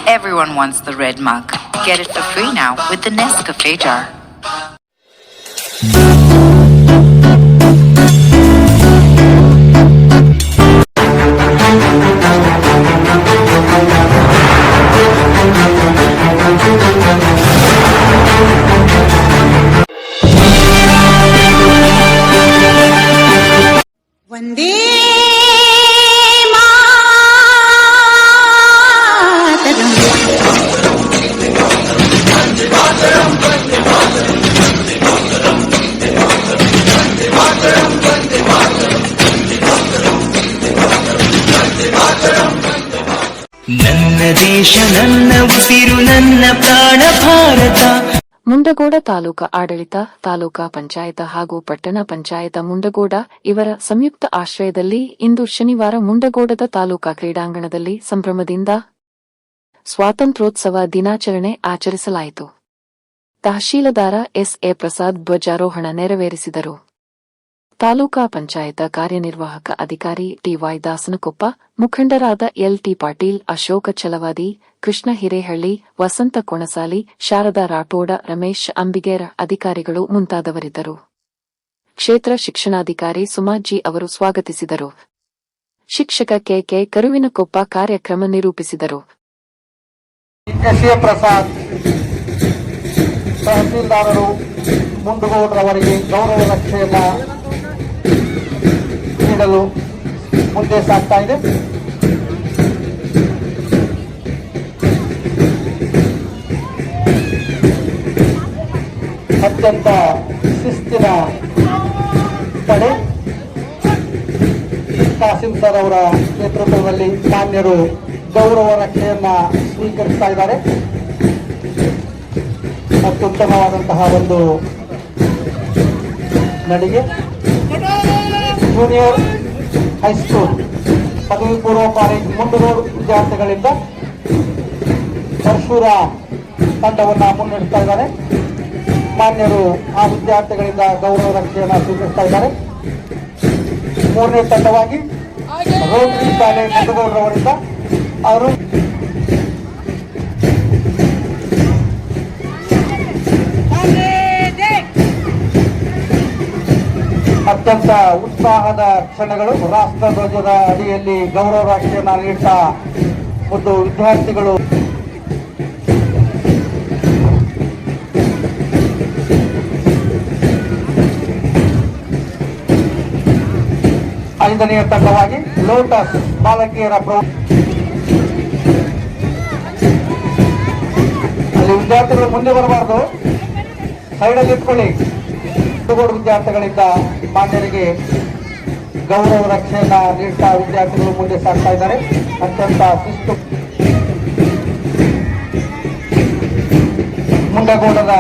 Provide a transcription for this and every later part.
Everyone wants the red mug. Get it for free now with the Nescafe jar. Vande ನನ್ನ ದೇಶ ನನ್ನ ಉಸಿರು ನನ್ನ ಪ್ರಾಣ ಭಾರತ. ಮುಂಡಗೋಡ ತಾಲೂಕಾ ಆಡಳಿತ, ತಾಲೂಕಾ ಪಂಚಾಯತ ಹಾಗೂ ಪಟ್ಟಣ ಪಂಚಾಯತ ಮುಂಡಗೋಡ ಇವರ ಸಂಯುಕ್ತ ಆಶ್ರಯದಲ್ಲಿ ಇಂದು ಶನಿವಾರ ಮುಂಡಗೋಡದ ತಾಲೂಕಾ ಕ್ರೀಡಾಂಗಣದಲ್ಲಿ ಸಂಭ್ರಮದಿಂದ ಸ್ವಾತಂತ್ರ್ಯೋತ್ಸವ ದಿನಾಚರಣೆ ಆಚರಿಸಲಾಯಿತು. ತಹಶೀಲದಾರ ಎಸ್.ಎ. ಪ್ರಸಾದ್ ಧ್ವಜಾರೋಹಣ ನೆರವೇರಿಸಿದರು. ತಾಲೂಕಾ ಪಂಚಾಯತ ಕಾರ್ಯನಿರ್ವಾಹಕ ಅಧಿಕಾರಿ ಟಿ.ವೈ. ದಾಸನಕೊಪ್ಪ, ಮುಖಂಡರಾದ ಎಲ್.ಟಿ. ಪಾಟೀಲ್, ಅಶೋಕ ಛಲವಾದಿ, ಕೃಷ್ಣ ಹಿರೇಹಳ್ಳಿ, ವಸಂತ ಕೊಣಸಾಲಿ, ಶಾರದಾ ರಾಠೋಡ, ರಮೇಶ್ ಅಂಬಿಗೇರ ಅಧಿಕಾರಿಗಳು ಮುಂತಾದವರಿದ್ದರು. ಕ್ಷೇತ್ರ ಶಿಕ್ಷಣಾಧಿಕಾರಿ ಸುಮಾಜಿ ಅವರು ಸ್ವಾಗತಿಸಿದರು. ಶಿಕ್ಷಕ ಕೆ. ಕರುವಿನಕೊಪ್ಪ ಕಾರ್ಯಕ್ರಮ ನಿರೂಪಿಸಿದರು. ಪ್ರಸಾದ್ ತಹಸೀಲ್ದಾರರು ಮುಂಡಗೋಡ್ರವರಿಗೆ ಗೌರವ ರಕ್ಷೆಯನ್ನ ನೀಡಲು ಮುಂದೆ ಸಾಗ್ತಾ ಇದೆ. ಅತ್ಯಂತ ಶಿಸ್ತಿನ ಕಡೆ ತಹಸೀಲ್ದಾರ್ ಅವರ ನೇತೃತ್ವದಲ್ಲಿ ಮಾನ್ಯರು ಗೌರವ ರಕ್ಷೆಯನ್ನ ಸ್ವೀಕರಿಸ್ತಾ ಇದ್ದಾರೆ. ಅತ್ಯುತ್ತಮವಾದಂತಹ ಒಂದು ನಡಿಗೆ. ಜೂನಿಯರ್ ಹೈಸ್ಕೂಲ್ ಪದವಿ ಪೂರ್ವ ಕಾಲೇಜ್ ಮುಂಡಗೋಡು ವಿದ್ಯಾರ್ಥಿಗಳಿಂದ ಪರಶುರ ತಂಡವನ್ನು ಮುನ್ನಡೆಸ್ತಾ ಇದ್ದಾರೆ. ಮಾನ್ಯರು ಆ ವಿದ್ಯಾರ್ಥಿಗಳಿಂದ ಗೌರವ ರಕ್ಷೆಯನ್ನು ಸ್ವೀಕರಿಸ್ತಾ ಇದ್ದಾರೆ. ಮೂರನೇ ತಂಡವಾಗಿ ರೋಟರಿ ಶಾಲೆ ಮುಂಡಗೋಡ್ರವರಿಂದ ಅವರು ಅತ್ಯಂತ ಉತ್ಸಾಹದ ಕ್ಷಣಗಳು. ರಾಷ್ಟ್ರ ಧ್ವಜದ ಅಡಿಯಲ್ಲಿ ಗೌರವ ರಕ್ಷೆಯನ್ನು ನೀಡುತ್ತಾ ಒಂದು ವಿದ್ಯಾರ್ಥಿಗಳು ಐದನೆಯ ತಂಡವಾಗಿ ಲೋಟಸ್ ಬಾಲಕಿಯರ ಅಲ್ಲಿ ವಿದ್ಯಾರ್ಥಿಗಳು ಮುಂದೆ ಬರಬಾರದು, ಸೈಡಲ್ಲಿ ಇಟ್ಕೊಳ್ಳಿ. ವಿದ್ಯಾರ್ಥಿಗಳಿಂದ ಮಾನ್ಯರಿಗೆ ಗೌರವ ರಕ್ಷೆಯನ್ನ ನೀಡುತ್ತಾ ವಿದ್ಯಾರ್ಥಿಗಳು ಮುಂದೆ ಸಾಗ್ತಾ ಇದ್ದಾರೆ. ಅತ್ಯಂತ ಶಿಸ್ತು. ಮುಂಡಗೋಡದ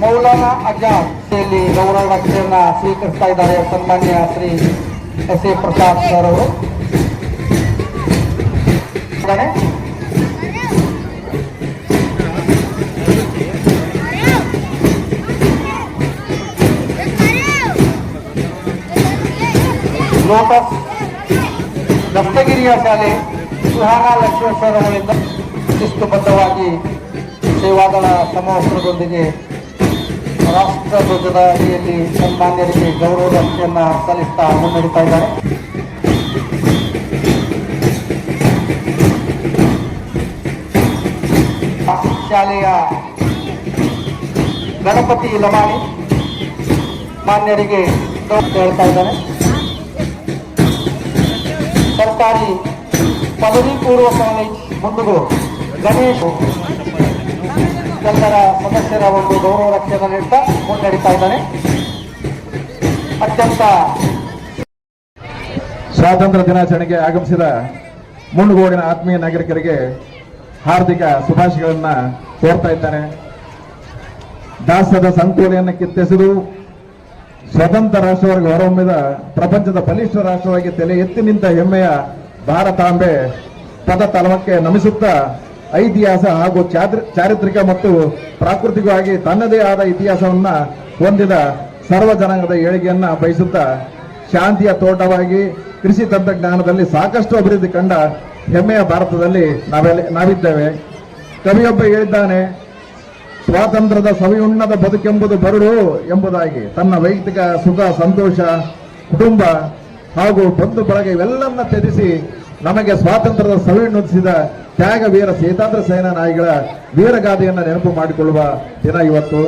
ಮೌಲಾನಾ ಅಜಾದ್ಲಿ ಗೌರವ ರಕ್ಷೆಯನ್ನ ಸ್ವೀಕರಿಸ್ತಾ ಇದ್ದಾರೆ ಸನ್ಮಾನ್ಯ ಶ್ರೀ ಎಸ್.ಎ. ಪ್ರಸಾದ್ ಸರ್ ಅವರು. ಲೋಟಸ್ ದಸ್ತಗಿರಿಯ ಶಾಲೆ ಸುಹಾನ ಲಕ್ಷ್ಮೇಶ್ವರ ಅವರಿಂದ ಶಿಸ್ತುಬದ್ಧವಾಗಿ ಸೇವಾದಳ ಸಮವಸ್ತ್ರದೊಂದಿಗೆ ರಾಷ್ಟ್ರ ಧ್ವಜದ ಅಡಿಯಲ್ಲಿ ಸನ್ಮಾನ್ಯರಿಗೆ ಗೌರವ ರಕ್ಷೆಯನ್ನ ಸಲ್ಲಿಸ್ತಾ ಮುನ್ನಡೆತಾ ಇದ್ದಾರೆ. ಶಾಲೆಯ ಗಣಪತಿ ಲಮಾಣಿ ಮಾನ್ಯರಿಗೆ ಹೇಳ್ತಾ ಇದ್ದಾರೆ. ಸರ್ಕಾರಿ ಪದವಿ ಪೂರ್ವ ಕಾಲೇಜ್ ಮುಂಡಗೋಡು ಗಣೇಶ್ ಎಲ್ಲರ ಸದಸ್ಯರ ಒಂದು ಗೌರವ ರಕ್ಷೆಯನ್ನು ನೀಡುತ್ತಾ ಮುನ್ನಡೆತಾ ಇದ್ದಾರೆ. ಅತ್ಯಂತ ಸ್ವಾತಂತ್ರ್ಯ ದಿನಾಚರಣೆಗೆ ಆಗಮಿಸಿದ ಮುಂಡಗೋಡಿನ ಆತ್ಮೀಯ ನಾಗರಿಕರಿಗೆ ಹಾರ್ದಿಕ ಶುಭಾಶಯಗಳನ್ನ ಕೋರ್ತಾ ಇದ್ದಾನೆ. ದಾಸದ ಸಂಕೋಲೆಯನ್ನು ಕಿತ್ತೆಸೆದು ಸ್ವತಂತ್ರ ರಾಷ್ಟ್ರವಾಗಿ ಹೊರಹೊಮ್ಮಿದ ಪ್ರಪಂಚದ ಬಲಿಷ್ಠ ರಾಷ್ಟ್ರವಾಗಿ ತಲೆ ಎತ್ತಿ ನಿಂತ ಹೆಮ್ಮೆಯ ಭಾರತಾಂಬೆ ಪದ ತಲವಕ್ಕೆ ನಮಿಸುತ್ತಾ ಐತಿಹಾಸ ಹಾಗೂ ಚಾರಿತ್ರಿಕ ಮತ್ತು ಪ್ರಾಕೃತಿಕವಾಗಿ ತನ್ನದೇ ಆದ ಇತಿಹಾಸವನ್ನ ಹೊಂದಿದ ಸರ್ವ ಜನಾಂಗದ ಏಳಿಗೆಯನ್ನ ಬಯಸುತ್ತಾ ಶಾಂತಿಯ ತೋಟವಾಗಿ ಕೃಷಿ ತಂತ್ರಜ್ಞಾನದಲ್ಲಿ ಸಾಕಷ್ಟು ಅಭಿವೃದ್ಧಿ ಕಂಡ ಹೆಮ್ಮೆಯ ಭಾರತದಲ್ಲಿ ನಾವಿದ್ದೇವೆ. ಕವಿಯೊಬ್ಬ ಹೇಳಿದ್ದಾನೆ, ಸ್ವಾತಂತ್ರ್ಯದ ಸವಿಯುಣ್ಣದ ಬದುಕೆಂಬುದು ಬರುಡು ಎಂಬುದಾಗಿ. ತನ್ನ ವೈಯಕ್ತಿಕ ಸುಖ, ಸಂತೋಷ, ಕುಟುಂಬ ಹಾಗೂ ಬಂಧು ಬಳಗ ಇವೆಲ್ಲವನ್ನ ತ್ಯಜಿಸಿ ನಮಗೆ ಸ್ವಾತಂತ್ರ್ಯದ ಸವಿಯುಣ್ಣಿಸಿದ ತ್ಯಾಗ ವೀರ ಶೇತಾಂದ್ರ ಸೇನಾ ನಾಯಿಗಳ ವೀರಗಾದೆಯನ್ನು ನೆನಪು ಮಾಡಿಕೊಳ್ಳುವ ದಿನ ಇವತ್ತು.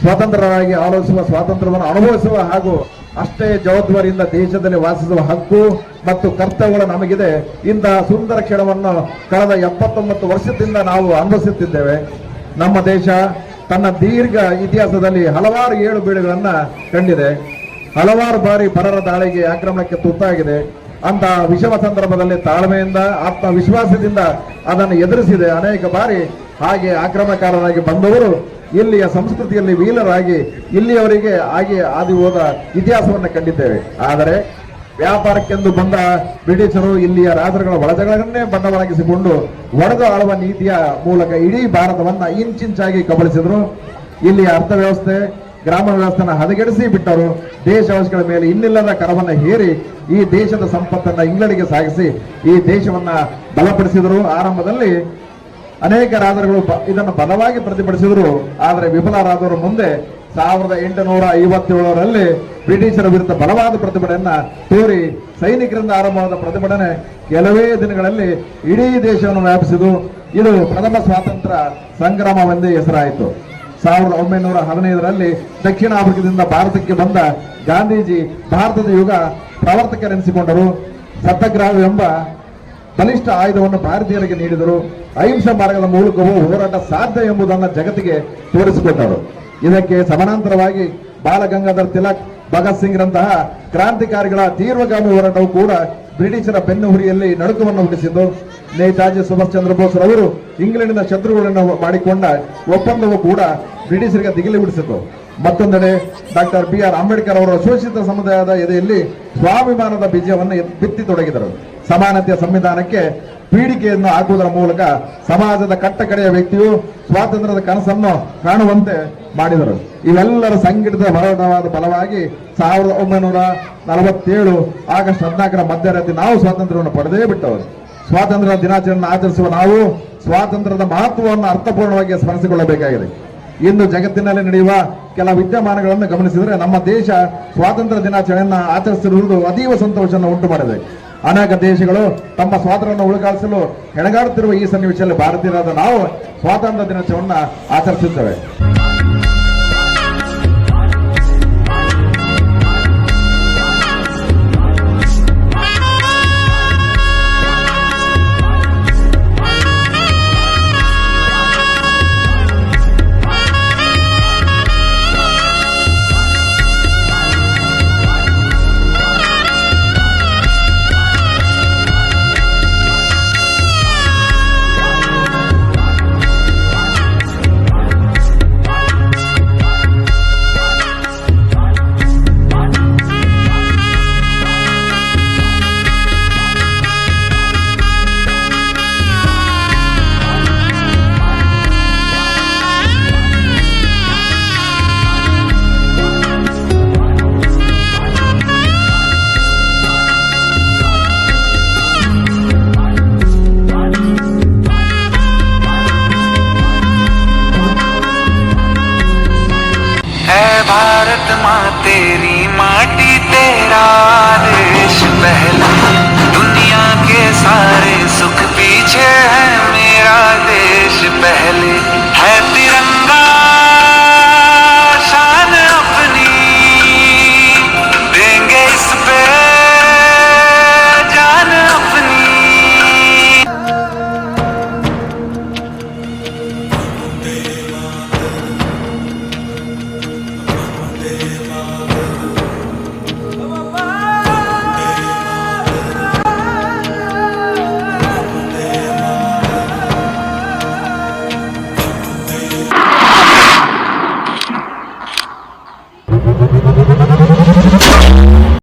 ಸ್ವತಂತ್ರರಾಗಿ ಆಲೋಚಿಸುವ, ಸ್ವಾತಂತ್ರ್ಯವನ್ನು ಅನುಭವಿಸುವ ಹಾಗೂ ಅಷ್ಟೇ ಜವಾಬ್ದಾರಿಯಿಂದ ದೇಶದಲ್ಲಿ ವಾಸಿಸುವ ಹಕ್ಕು ಮತ್ತು ಕರ್ತವ್ಯಗಳು ನಮಗಿದೆ. ಇಂತಹ ಸುಂದರ ಕ್ಷಣವನ್ನು ಕಳೆದ 79 ವರ್ಷದಿಂದ ನಾವು ಅನುಭವಿಸುತ್ತಿದ್ದೇವೆ. ನಮ್ಮ ದೇಶ ತನ್ನ ದೀರ್ಘ ಇತಿಹಾಸದಲ್ಲಿ ಹಲವಾರು ಏಳು ಬೀಳುಗಳನ್ನ ಕಂಡಿದೆ. ಹಲವಾರು ಬಾರಿ ಪರರ ದಾಳಿಗೆ, ಆಕ್ರಮಣಕ್ಕೆ ತುತ್ತಾಗಿದೆ. ಅಂತಹ ವಿಷಮ ಸಂದರ್ಭದಲ್ಲಿ ತಾಳ್ಮೆಯಿಂದ, ಆತ್ಮವಿಶ್ವಾಸದಿಂದ ಅದನ್ನು ಎದುರಿಸಿದೆ. ಅನೇಕ ಬಾರಿ ಹಾಗೆ ಆಕ್ರಮಣಕಾರರಾಗಿ ಬಂದವರು ಇಲ್ಲಿಯ ಸಂಸ್ಕೃತಿಯಲ್ಲಿ ವೀಲರಾಗಿ ಇಲ್ಲಿಯವರಿಗೆ ಆಗಿ ಆದಿ ಹೋದ ಇತಿಹಾಸವನ್ನು ಕಂಡಿದ್ದೇವೆ. ಆದರೆ ವ್ಯಾಪಾರಕ್ಕೆಂದು ಬಂದ ಬ್ರಿಟಿಷರು ಇಲ್ಲಿಯ ರಾಜರುಗಳ ಒಳಜಗಳನ್ನೇ ಬಂಡವಾಳಗಿಸಿಕೊಂಡು ಒಡೆದು ಆಳುವ ನೀತಿಯ ಮೂಲಕ ಇಡೀ ಭಾರತವನ್ನ ಇಂಚಿಂಚಾಗಿ ಕಬಳಿಸಿದ್ರು. ಇಲ್ಲಿಯ ಅರ್ಥವ್ಯವಸ್ಥೆ, ಗ್ರಾಮ ವ್ಯವಸ್ಥೆನ ಹದಗೆಡಿಸಿ ಬಿಟ್ಟರು. ದೇಶವಾಸಿಗಳ ಮೇಲೆ ಇನ್ನಿಲ್ಲದ ಕರವನ್ನ ಹೇರಿ ಈ ದೇಶದ ಸಂಪತ್ತನ್ನ ಇಂಗ್ಲೆಂಡ್ಗೆ ಸಾಗಿಸಿ ಈ ದೇಶವನ್ನ ಬಲಪಡಿಸಿದರು. ಆರಂಭದಲ್ಲಿ ಅನೇಕ ರಾಜರುಗಳು ಇದನ್ನು ಬಲವಾಗಿ ಪ್ರತಿಭಟಿಸಿದರು. ಆದರೆ ವಿಫಲರಾದವರು ಮುಂದೆ 1857ರಲ್ಲಿ ಬ್ರಿಟಿಷರ ವಿರುದ್ಧ ಬಲವಾದ ಪ್ರತಿಭಟನೆಯನ್ನ ತೋರಿ ಸೈನಿಕರಿಂದ ಆರಂಭವಾದ ಪ್ರತಿಭಟನೆ ಕೆಲವೇ ದಿನಗಳಲ್ಲಿ ಇಡೀ ದೇಶವನ್ನು ವ್ಯಾಪಿಸಿದು. ಇದು ಪ್ರಥಮ ಸ್ವಾತಂತ್ರ್ಯ ಸಂಗ್ರಾಮವೆಂದೇ ಹೆಸರಾಯಿತು. 1915ರಲ್ಲಿ ದಕ್ಷಿಣ ಆಫ್ರಿಕಾದಿಂದ ಭಾರತಕ್ಕೆ ಬಂದ ಗಾಂಧೀಜಿ ಭಾರತದ ಯುಗ ಪ್ರವರ್ತಕರೆನಿಸಿಕೊಂಡರು. ಸತ್ಯಾಗ್ರಹ ಎಂಬ ಬಲಿಷ್ಠ ಆಯುಧವನ್ನು ಭಾರತೀಯರಿಗೆ ನೀಡಿದರು. ಅಹಿಂಸಾ ಮಾರ್ಗದ ಮೂಲಕವೂ ಹೋರಾಟ ಸಾಧ್ಯ ಎಂಬುದನ್ನು ಜಗತ್ತಿಗೆ ತೋರಿಸಿಕೊಟ್ಟರು. ಇದಕ್ಕೆ ಸಮಾನಾಂತರವಾಗಿ ಬಾಲಗಂಗಾಧರ್ ತಿಲಕ್, ಭಗತ್ ಸಿಂಗ್ ರಂತಹ ಕ್ರಾಂತಿಕಾರಿಗಳ ತೀವ್ರಗಾಮಿ ಹೋರಾಟವು ಕೂಡ ಬ್ರಿಟಿಷರ ಬೆನ್ನು ಹುರಿಯಲ್ಲಿ ನಡುಕವನ್ನು ಹುಟ್ಟಿಸಿದ್ದು. ನೇತಾಜಿ ಸುಭಾಷ್ ಚಂದ್ರ ಬೋಸ್ ರವರು ಇಂಗ್ಲೆಂಡಿನ ಶತ್ರುಗಳನ್ನು ಮಾಡಿಕೊಂಡ ಒಪ್ಪಂದವು ಕೂಡ ಬ್ರಿಟಿಷರಿಗೆ ದಿಗಿಲು ಬಿಡಿಸಿತು. ಮತ್ತೊಂದೆಡೆ ಡಾಕ್ಟರ್ BR ಅಂಬೇಡ್ಕರ್ ಅವರ ಶೋಷಿತ ಸಮುದಾಯದ ಎದೆಯಲ್ಲಿ ಸ್ವಾಭಿಮಾನದ ಬೀಜವನ್ನು ಬಿತ್ತಿ ತೊಡಗಿದರು. ಸಮಾನತೆಯ ಸಂವಿಧಾನಕ್ಕೆ ಪೀಡಿಕೆಯನ್ನು ಹಾಕುವುದರ ಮೂಲಕ ಸಮಾಜದ ಕಟ್ಟಕಡೆಯ ವ್ಯಕ್ತಿಯು ಸ್ವಾತಂತ್ರ್ಯದ ಕನಸನ್ನು ಕಾಣುವಂತೆ ಮಾಡಿದರು. ಇವೆಲ್ಲರ ಸಂಘಟಿತ ಹೋರಾಟವಾದ ಫಲವಾಗಿ 1947 ಆಗಸ್ಟ್ 14ರ ಮಧ್ಯರಾತ್ರಿ ನಾವು ಸ್ವಾತಂತ್ರ್ಯವನ್ನು ಪಡೆದೇ ಬಿಟ್ಟವರು. ಸ್ವಾತಂತ್ರ್ಯ ದಿನಾಚರಣೆಯನ್ನು ಆಚರಿಸುವ ನಾವು ಸ್ವಾತಂತ್ರ್ಯದ ಮಹತ್ವವನ್ನು ಅರ್ಥಪೂರ್ಣವಾಗಿ ಸ್ಮರಿಸಿಕೊಳ್ಳಬೇಕಾಗಿದೆ. ಇಂದು ಜಗತ್ತಿನಲ್ಲಿ ನಡೆಯುವ ಕೆಲ ವಿದ್ಯಮಾನಗಳನ್ನು ಗಮನಿಸಿದರೆ ನಮ್ಮ ದೇಶ ಸ್ವಾತಂತ್ರ್ಯ ದಿನಾಚರಣೆಯನ್ನು ಆಚರಿಸಿರುವುದು ಅತೀವ ಸಂತೋಷವನ್ನು ಉಂಟು ಮಾಡಿದೆ. ಅನೇಕ ದೇಶಗಳು ತಮ್ಮ ಸ್ವಾತಂತ್ರ್ಯವನ್ನು ಉಳಿಗಾಲಿಸಲು ಹೆಣಗಾಡುತ್ತಿರುವ ಈ ಸನ್ನಿವೇಶದಲ್ಲಿ ಭಾರತೀಯರಾದ ನಾವು ಸ್ವಾತಂತ್ರ್ಯ ದಿನಾಚರಣೆಯನ್ನು ಆಚರಿಸುತ್ತೇವೆ. भारत माँ तेरी माटी तेरा देश पहला, दुनिया के सारे सुख पीछे है मेरा देश पहले।